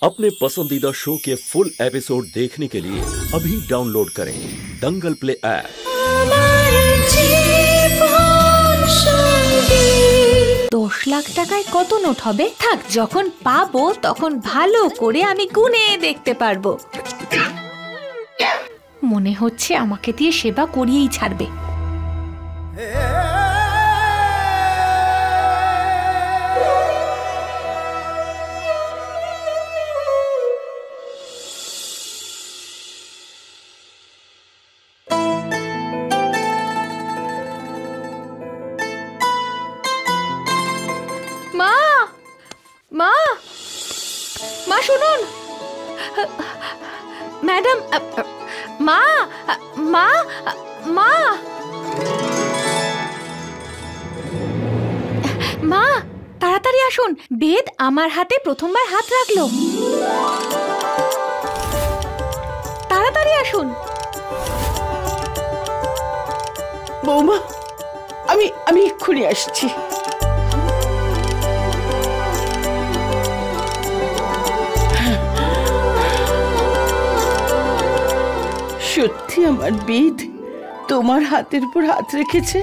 अपने पसंदीदा शो के फुल एपिसोड देखने के लिए अभी डाउनलोड करें दंगल प्ले ऐप। 10 লাখ টাকায় কত নোট হবে? থাক, যখন পাবো তখন ভালো করে আমি গুনে দেখতে পারবো। মনে হচ্ছে আমাকে দিয়ে সেবা করিয়েই ছাড়বে। মা মা মা শুনুন, ম্যাডাম, মা মা মা মা তাড়াতাড়ি আসুন। বেদ আমার হাতে প্রথমবার হাত রাখলো। তাড়াতাড়ি আসুন। বৌমা, আমি এক্ষুনি আসছি। সত্যি আমার বেদ তোমার হাতের উপর হাত রেখেছে?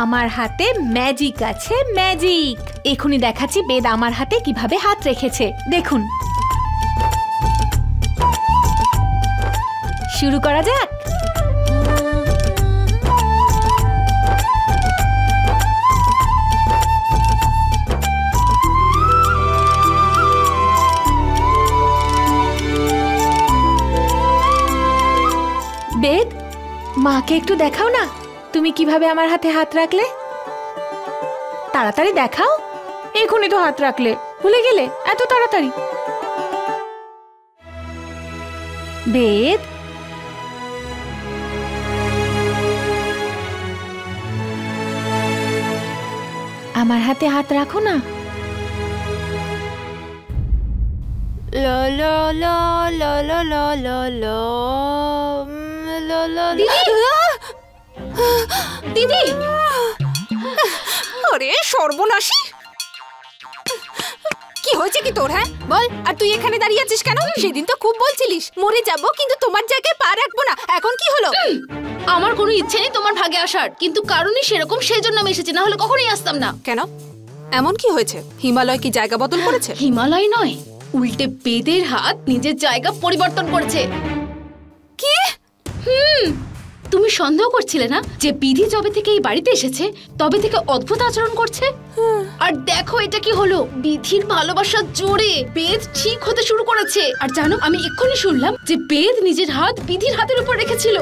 আমার হাতে ম্যাজিক আছে, ম্যাজিক। এখুনি দেখাচ্ছি বেদ আমার হাতে কিভাবে হাত রেখেছে। দেখুন, শুরু করা যাক। বেদ, মাকে একটু দেখাও না তুমি কিভাবে আমার হাতে হাত রাখলে। তাড়াতাড়ি দেখাও। এখনই তো হাত রাখলে, ভুলে গেলে এত তাড়াতাড়ি? বেদ, আমার হাতে হাত রাখো না। দিদি, আরে সর্বনাশী, কি হয়েছে কি তোর? হ্যাঁ বল। আর তুই এখানে দাঁড়িয়ে আছিস কেন? সেদিন তো খুব বলছিলিস মরে যাব, কিন্তু তোমার জায়গায় পা রাখবো না। এখন কি হলো? আমার কোনো ইচ্ছে নেই তোমার ভাগে আসার, কিন্তু কারণই সেরকম, সেই জন্য আমি এসেছি, না হলে কখনোই আসতাম না। কেন, এমন কি হয়েছে? হিমালয় কি জায়গা বদল করেছে? হিমালয় নয়, উল্টে বেদের হাত নিজের জায়গা পরিবর্তন করেছে। কি? তুমি সন্দেহ করছিলে না যে বিধি যবে থেকে এই বাড়িতে এসেছে তবে থেকে অদ্ভুত আচরণ করছে? আর দেখো এটা কি হলো, বিধির ভালোবাসার জোরে বেদ ঠিক হতে শুরু করেছে। আর জানো, আমি এক্ষুনি শুনলাম যে বেদ নিজের হাত বিধির হাতের উপর রেখেছিল।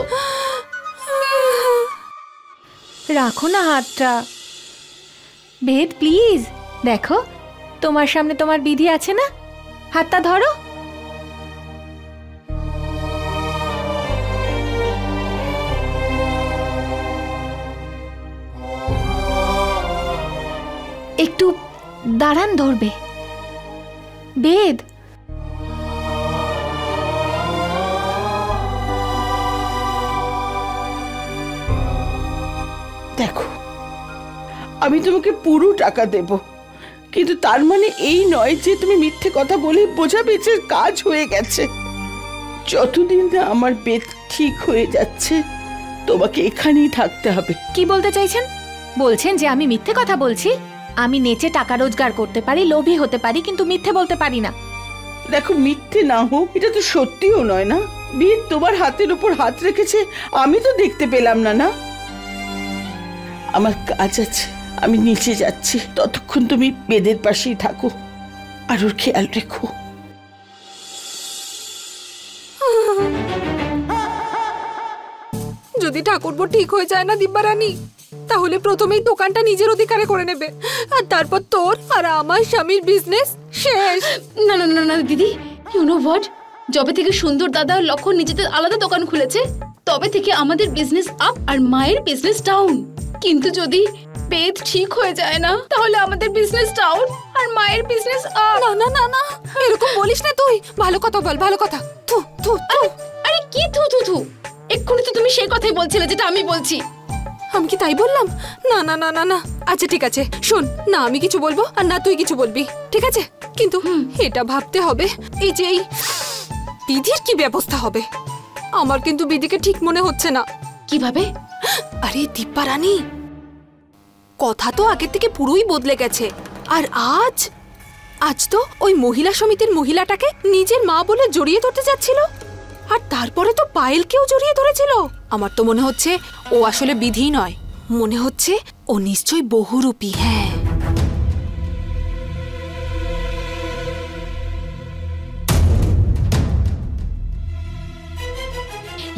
রাখো না হাতটা। বেদ প্লিজ, দেখো তোমার সামনে তোমার বিধি আছে না, হাতটা ধরো। একটু দাঁড়ান, ধরবে। বেদ, দেখো, আমি তোমাকে পুরো টাকা দেব, কিন্তু তার মানে এই নয় যে তুমি মিথ্যে কথা বলে বোঝাবে যে কাজ হয়ে গেছে। যতদিন না আমার বেদ ঠিক হয়ে যাচ্ছে তোমাকে এখানেই থাকতে হবে। কি বলতে চাইছেন? বলছেন যে আমি মিথ্যে কথা বলছি? আমি নেচে টাকা রোজগার করতে পারি, লোভী হতে পারি, কিন্তু মিথ্যে বলতে পারি না। দেখো, মিথ্যে না হোক, এটা তো সত্যিও নয় না। বেদ তোমার হাতের উপর হাত রেখেছে, আমি তো দেখতে পেলাম না। না, আমার কাজ আছে, আমি নিচে যাচ্ছি। ততক্ষণ তুমি বেদের পাশেই থাকো আর ওর খেয়াল রেখো। যদি ঠাকুরপো ঠিক হয়ে যায় না দিব্যারানী, তাহলে প্রথমেই দোকানটা নিজের অধিকারে করে নেবে, আর তারপর তোর আর আমার স্বামীর বিজনেস শেষ। না না না না দিদি, ইউ নো হোয়াট, যবে থেকে সুন্দর দাদা আর লক্ষণ নিজেদের আলাদা দোকান খুলেছে তবে থেকে আমাদের বিজনেস আপ আর মায়ের বিজনেস ডাউন। কিন্তু যদি বেদ ঠিক হয়ে যায় না, তাহলে আমাদের বিজনেস ডাউন আর মায়ের বিজনেস আপ। না না না না, এরকম বলিস না তুই। ভালো কথা বল, ভালো কথা। থু থু থু। আরে কি থু থু থু? এক্ষুনি তো তুমি সেই কথাই বলছিলে যেটা আমি বলছি। আমি কি তাই বললাম? না না না না না, আচ্ছা ঠিক আছে শোন, না আমি কিছু বলবো আর না তুই কিছু বলবি, ঠিক আছে? কিন্তু এটা ভাবতে হবে এই যে এই বিধির কি ব্যবস্থা হবে। আমার কিন্তু বিধিকে ঠিক মনে হচ্ছে না। কিভাবে? আরে দিব্যা রানী, কথা তো আগের থেকে পুরোই বদলে গেছে। আর আজ আজ তো ওই মহিলা সমিতির মহিলাটাকে নিজের মা বলে জড়িয়ে ধরতে যাচ্ছিল, আর তারপরে তো পায়েলকেও জড়িয়ে ধরেছিল। আমার তো মনে হচ্ছে ও আসলে বিধি নয়, মনে হচ্ছে ও নিশ্চয়ই বহুরূপী। হ্যাঁ,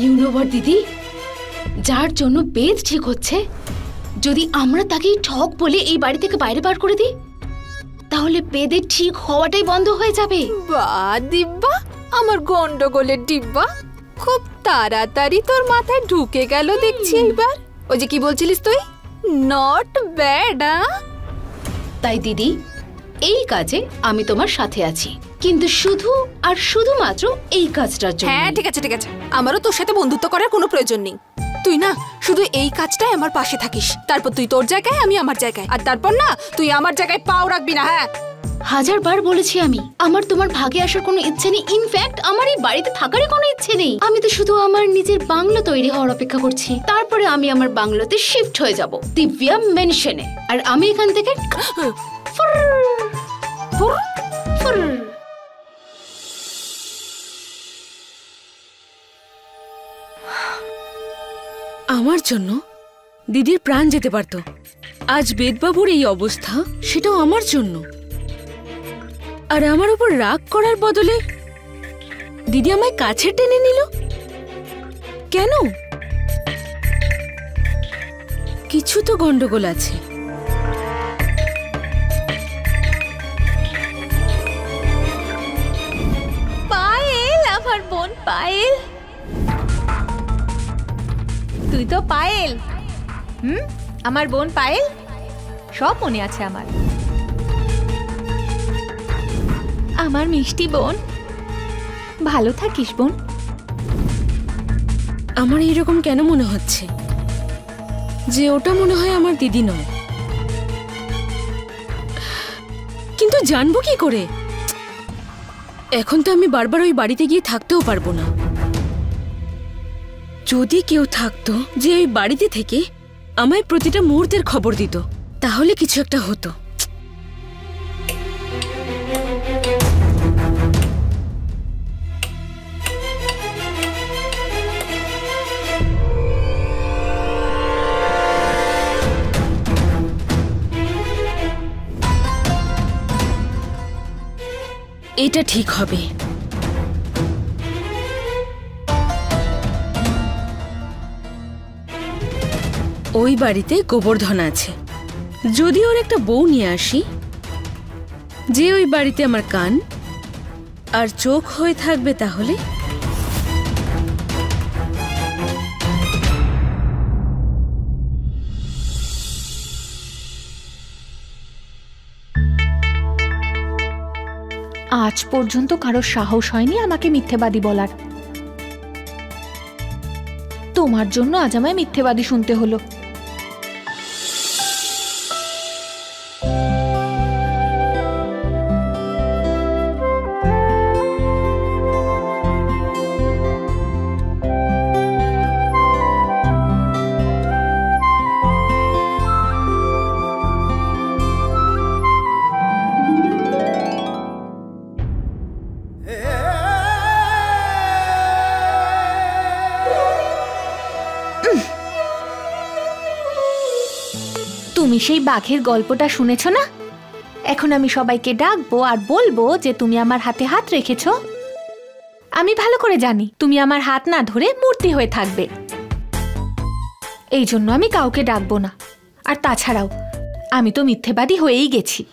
ইউ নো হোয়াট দিদি, যার জন্য বেদ ঠিক হচ্ছে, যদি আমরা তাকে ঠক বলে এই বাড়ি থেকে বাইরে বার করে দিই, তাহলে বেদের ঠিক হওয়াটাই বন্ধ হয়ে যাবে। বাহ দিব্যা, আমার গন্ডগোলের ডিব্বা খুব তাড়াতাড়ি তোর মাথায় ঢুকে গেল দেখছি এইবার। ওই যে কি বলছিলিস তুই, নট ব্যাড। তাই দিদি, এই কাজে আমি তোমার সাথে আছি, কিন্তু শুধু আর শুধুমাত্র এই কাজটার জন্য। হ্যাঁ ঠিক আছে ঠিক আছে, আমারও তোর সাথে বন্ধুত্ব করার কোনো প্রয়োজন নেই। তুই না শুধু এই কাজটাই আমার পাশে থাকিস, তারপর তুই তোর জায়গায় আমি আমার জায়গায়, আর তারপর না তুই আমার জায়গায় পাও রাখবি না। হ্যাঁ, 1000বার বলেছি আমি, আমার তোমার ভাগে আসার কোনো ইচ্ছে নেই। ইনফ্যাক্ট আমার এই বাড়িতে থাকারই কোনো ইচ্ছে নেই। আমি তো শুধু আমার নিজের বাংলো তৈরি হওয়ার অপেক্ষা করছি, তারপরে আমি আমার বাংলোতে শিফট হয়ে যাব দিব্যা মেনশনে, আর আমি এখান থেকে আমার জন্য দিদির প্রাণ যেতে পারত। আজ বেদবাবুর এই অবস্থা, সেটাও আমার জন্য। আর আমার উপর রাগ করার বদলে দিদি আমায় কাছে টেনে নিল কেন? কিছু তো গন্ডগোল আছে। পায়েল, আমার বোন পায়েল। তুই তো পায়েল। আমার বোন পায়েল, সব মনে আছে আমার। আমার মিষ্টি বোন, ভালো থাকিস বোন। আমার এইরকম কেন মনে হচ্ছে যে ওটা মনে হয় আমার দিদি নয়, কিন্তু জানবো কি করে? এখন তো আমি বারবার ওই বাড়িতে গিয়ে থাকতেও পারবো না। যদি কেউ থাকতো যে ওই বাড়িতে থেকে আমায় প্রতিটা মুহূর্তের খবর দিত, তাহলে কিছু একটা হতো। এটা ঠিক হবে। ওই বাড়িতে গোবর্ধন আছে, যদি ওর একটা বউ নিয়ে আসি যে ওই বাড়িতে আমার কান আর চোখ হয়ে থাকবে, তাহলে আজ পর্যন্ত কারো সাহস হয়নি আমাকে মিথ্যেবাদী বলার। তোমার জন্য আজ আমায় মিথ্যেবাদী শুনতে হলো। তুমি সেই বাঘের গল্পটা শুনেছ না? এখন আমি সবাইকে ডাকবো আর বলবো যে তুমি আমার হাতে হাত রেখেছো। আমি ভালো করে জানি তুমি আমার হাত না ধরে মূর্তি হয়ে থাকবে, এই জন্য আমি কাউকে ডাকবো না। আর তাছাড়াও আমি তো মিথ্যেবাদী হয়েই গেছি।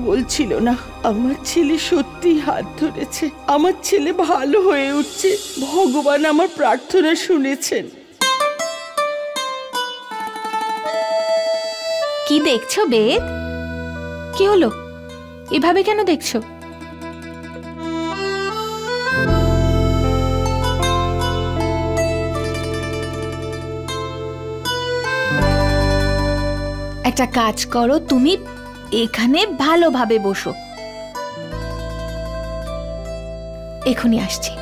বলছিল না, আমার ছেলে সত্যি হাত ধরেছে, আমার ছেলে ভালো হয়ে উঠছে। ভগবান আমার প্রার্থনা শুনেছেন। কি দেখছো বেদ? কি হলো, এভাবে কেন দেখছো? একটা কাজ করো, তুমি এখানে ভালোভাবে বসো, এখনই আসছি।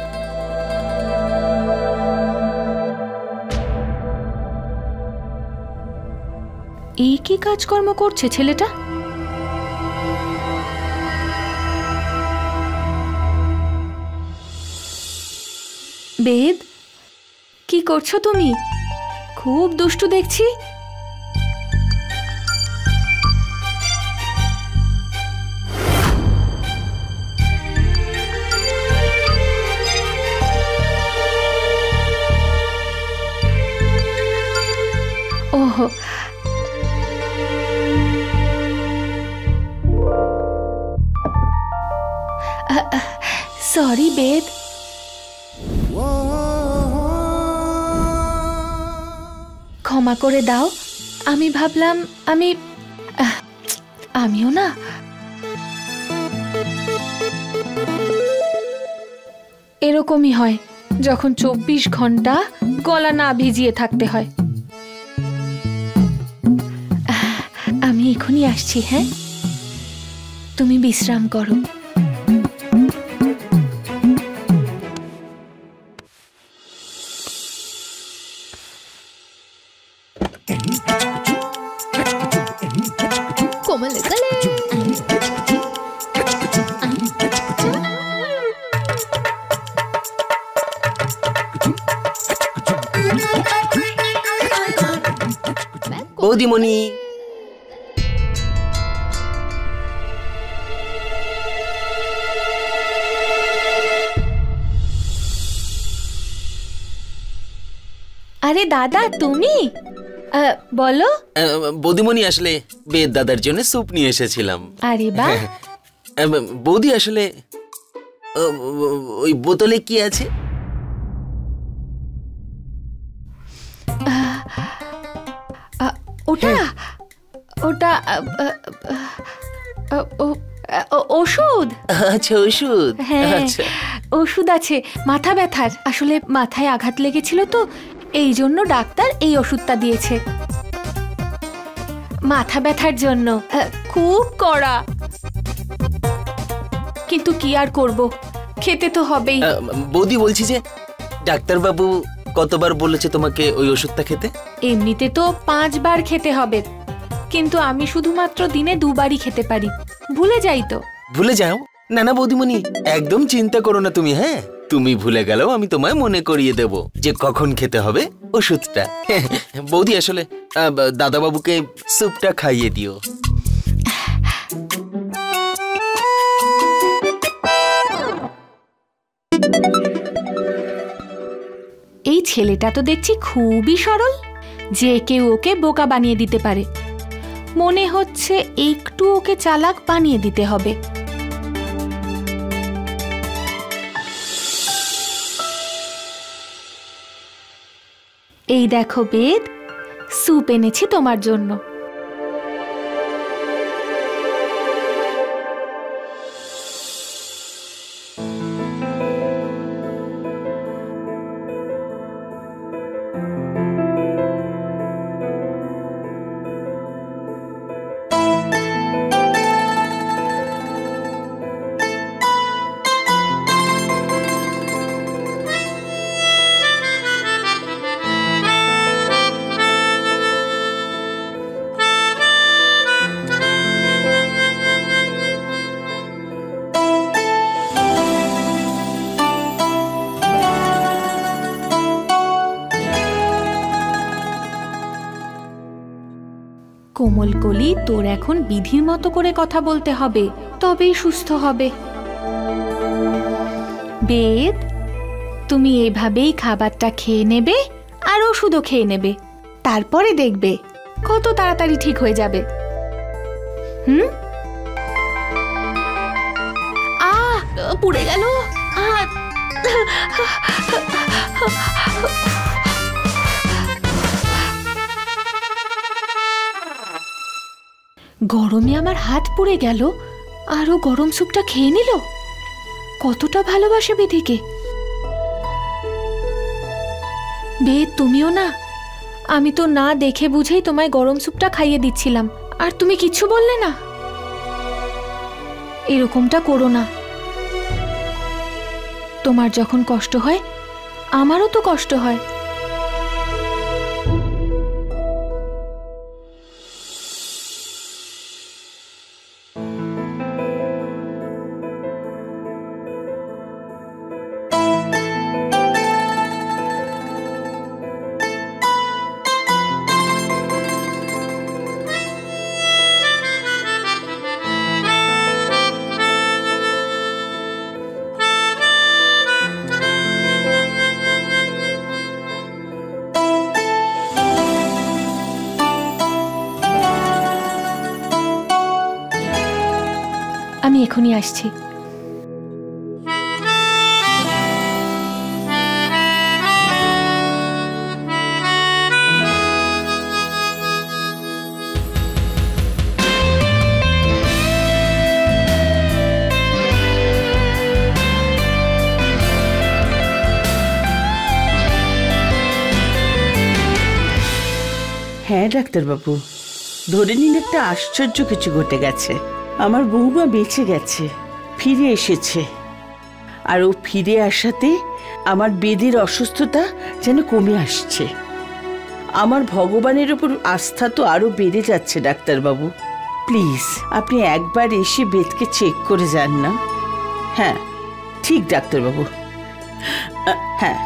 এই কি কাজকর্ম করছে ছেলেটা? বেদ, কি করছো তুমি? খুব দুষ্টু দেখছি। ওহো, সরি বেদ। ক্ষমা করে দাও, আমি ভাবলাম আমিও না। এরকমই হয় যখন 24 ঘন্টা গলা না ভিজিয়ে থাকতে হয়। আমি এখনই আসছি। হ্যাঁ, তুমি বিশ্রাম করো। কোমল গলে বৌদিমণি, আরে দাদা, তুমি বলো। বৌদিমণি, আসলে বেদ দাদার জন্য স্যুপ নিয়ে এসেছিলাম। আরে বাহ। বৌদি, আসলে ওই বোতলে কি আছে? ওটা ওটা ওষুধ। আচ্ছা, ওষুধ। হ্যাঁ, আচ্ছা, ওষুধ আছে মাথা ব্যথার। আসলে মাথায় আঘাত লেগেছিল তো, এই জন্য ডাক্তার এই ওষুধটা দিয়েছে। মাথা ব্যথার জন্য খুব কড়া, কিন্তু কি আর করব, খেতে তো হবেই। বৌদি, বলছি যে ডাক্তারবাবু কতবার বলেছে তোমাকে ওই ওষুধটা খেতে? এমনিতে তো 5 বার খেতে হবে, কিন্তু আমি শুধুমাত্র দিনে 2 বারই খেতে পারি। ভুলে যাই তো। ভুলে যাও? না না বৌদিমণি, একদম চিন্তা করো না তুমি। হ্যাঁ, তুমি ভুলে গেলেও আমি তোমায় মনে করিয়ে দেব যে কখন খেতে হবে ওষুধটা। বৌদি, আসলে দাদাবাবুকে স্যুপটা খাইয়ে দিও। এই ছেলেটা তো দেখছি খুবই সরল, যে কেউ ওকে বোকা বানিয়ে দিতে পারে। মনে হচ্ছে একটু ওকে চালাক বানিয়ে দিতে হবে। এই দেখো বেদ, স্যুপ এনেছি তোমার জন্য। কোমল কলি, তোর এখন বিধির মতো করে কথা বলতে হবে, তবেই সুস্থ হবে। বেদ, তুমি এভাবেই খাবারটা খেয়ে নেবে আর ওষুধও খেয়ে নেবে, তারপরে দেখবে কত তাড়াতাড়ি ঠিক হয়ে যাবে। পুড়ে গেল হাত। গরমে আমার হাত পুড়ে গেল আর ও গরম স্যুপটা খেয়ে নিল। কতটা ভালোবাসে বিধিকে। বেদ, তুমিও না। আমি তো না দেখে বুঝেই তোমায় গরম স্যুপটা খাইয়ে দিচ্ছিলাম, আর তুমি কিচ্ছু বললে না। এরকমটা করো না। তোমার যখন কষ্ট হয় আমারও তো কষ্ট হয়। আমি এখনই আসছি। হ্যাঁ ডাক্তারবাবু, ধরে নিন একটা আশ্চর্য কিছু ঘটে গেছে। আমার বৌমা বেঁচে গেছে, ফিরে এসেছে। আর ও ফিরে আসাতে আমার বেদের অসুস্থতা যেন কমে আসছে। আমার ভগবানের উপর আস্থা তো আরো বেড়ে যাচ্ছে ডাক্তারবাবু। প্লিজ আপনি একবার এসে বেদকে চেক করে যান না। হ্যাঁ ঠিক ডাক্তারবাবু। হ্যাঁ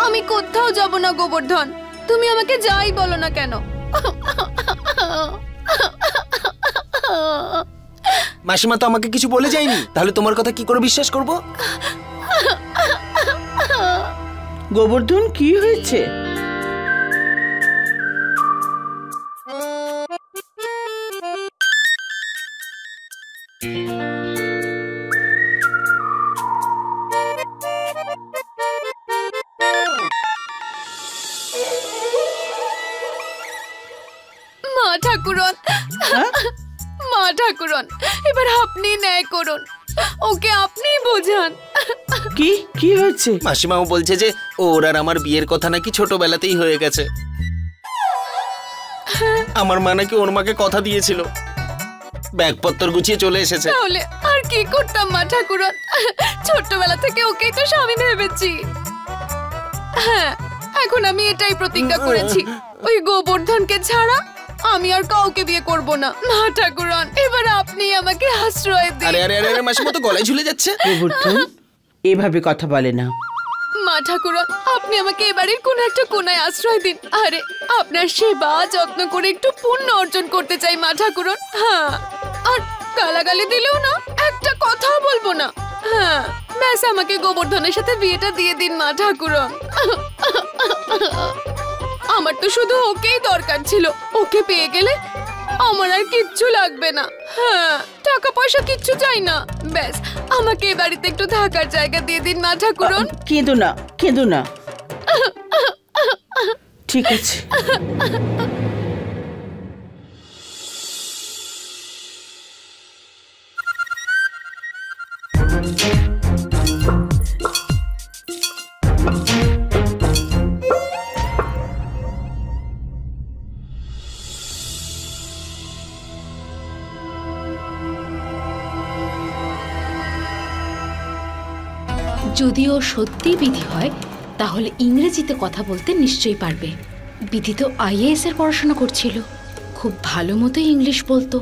আমি কোথাও যাব না গোবর্ধন, তুমি আমাকে যাই বলো না কেন। মাসিমা তো আমাকে কিছু বলে যায়নি, তাহলে তোমার কথা কি করে বিশ্বাস করব? গোবর্ধন, কি হয়েছে? মা ঠাকুরন, মা ঠাকুরন, এবার আপনি ন্যায় করুন, ওকে আপনি বোঝান। কি কি হয়েছে? মাসিমাও বলছে যে ওর আর আমার বিয়ের কথা নাকি ছোটবেলাতেই হয়ে গেছে। আমার মা নাকি ওর মাকে কথা দিয়েছিল, ব্যাগপত্র গুছিয়ে চলে এসেছে। তাহলে আর কি করতাম মা ঠাকুরন, ছোটবেলা থেকে ওকেই তো স্বামী ভেবেছি। হ্যাঁ, এখন আমি এটাই প্রতিজ্ঞা করেছি, ওই গোবর্ধনকে ছাড়া আমি আর কাউকে বিয়ে করব না। মা ঠাকুরন, এবার আপনি আমাকে আশ্রয় দিন। আরে আরে আরে, মাসিমা তো গলায় ঝুলে যাচ্ছে। গোবর্ধন এভাবে কথা বলে না। মা ঠাকুরন, আপনি আমাকে এবারের কোন একটা কোনায় আশ্রয় দিন। আরে আপনার সেবা যত্ন করে একটু পুণ্য অর্জন করতে চাই মা ঠাকুরন। হ্যাঁ, আর গালাগালি দিলেও না, একটা কথাও বলবো না। হ্যাঁ, ব্যাস আমাকে গোবর্ধনের সাথে বিয়েটা দিয়ে দিন মা ঠাকুরন। আমার তো শুধু ওকেই দরকার ছিল, ওকে পেয়ে গেলে আমার আর কিচ্ছু লাগবে না। হ্যাঁ, টাকা পয়সা কিচ্ছু চাই না, ব্যাস আমাকে এই বাড়িতে একটু থাকার জায়গা দিয়ে দিন মা ঠাকুরন। কেঁদো না, কেঁদো না। ঠিক আছে। যদিও সত্যি বিধি হয় তাহলে ইংরেজিতে কথা বলতে নিশ্চয়ই পারবে। বিধি তো আইএএস এর পড়াশোনা করছিল, খুব ভালো মতো ইংলিশ বলতো।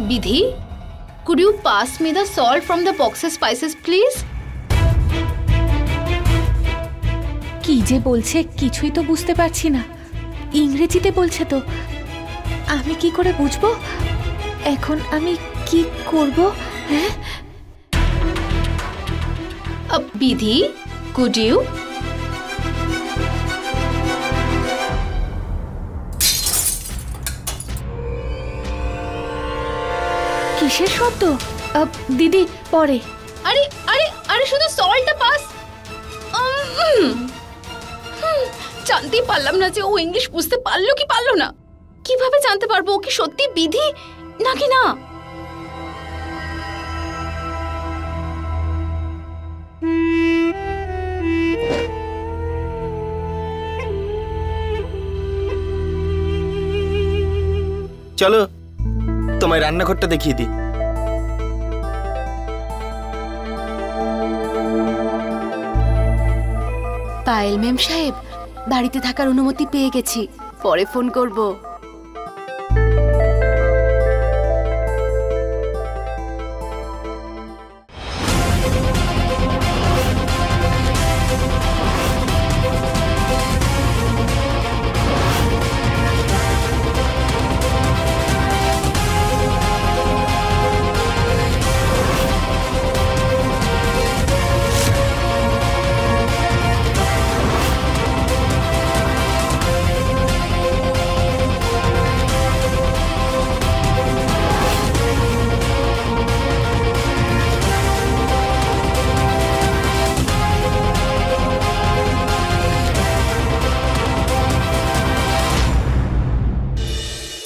বিধি, could you pass me the salt from the boxes spices please? কি যে বলছে কিছুই তো বুঝতে পারছি না। ইংরেজিতে বলছে তো, আমি কি করে বুঝবো? এখন আমি কি করব? হ্যাঁ, বিধি, could you? কিসের শব্দ? দিদি পরে। আরে আরে আরে শুধু সল্টটা পাস। জানতেই পারলাম না যে ও ইংলিশ বুঝতে পারলো কি পারলো না। কিভাবে জানতে পারবো ও কি সত্যি বিধি নাকি না? চলো তোমায় রান্নাঘরটা দেখিয়ে দিই। পায়েল ম্যাম সাহেব, বাড়িতে থাকার অনুমতি পেয়ে গেছি, পরে ফোন করব।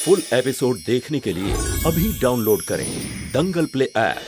फुल एपिसोड देखने के लिए अभी डाउनलोड करें दंगल प्ले ऐप।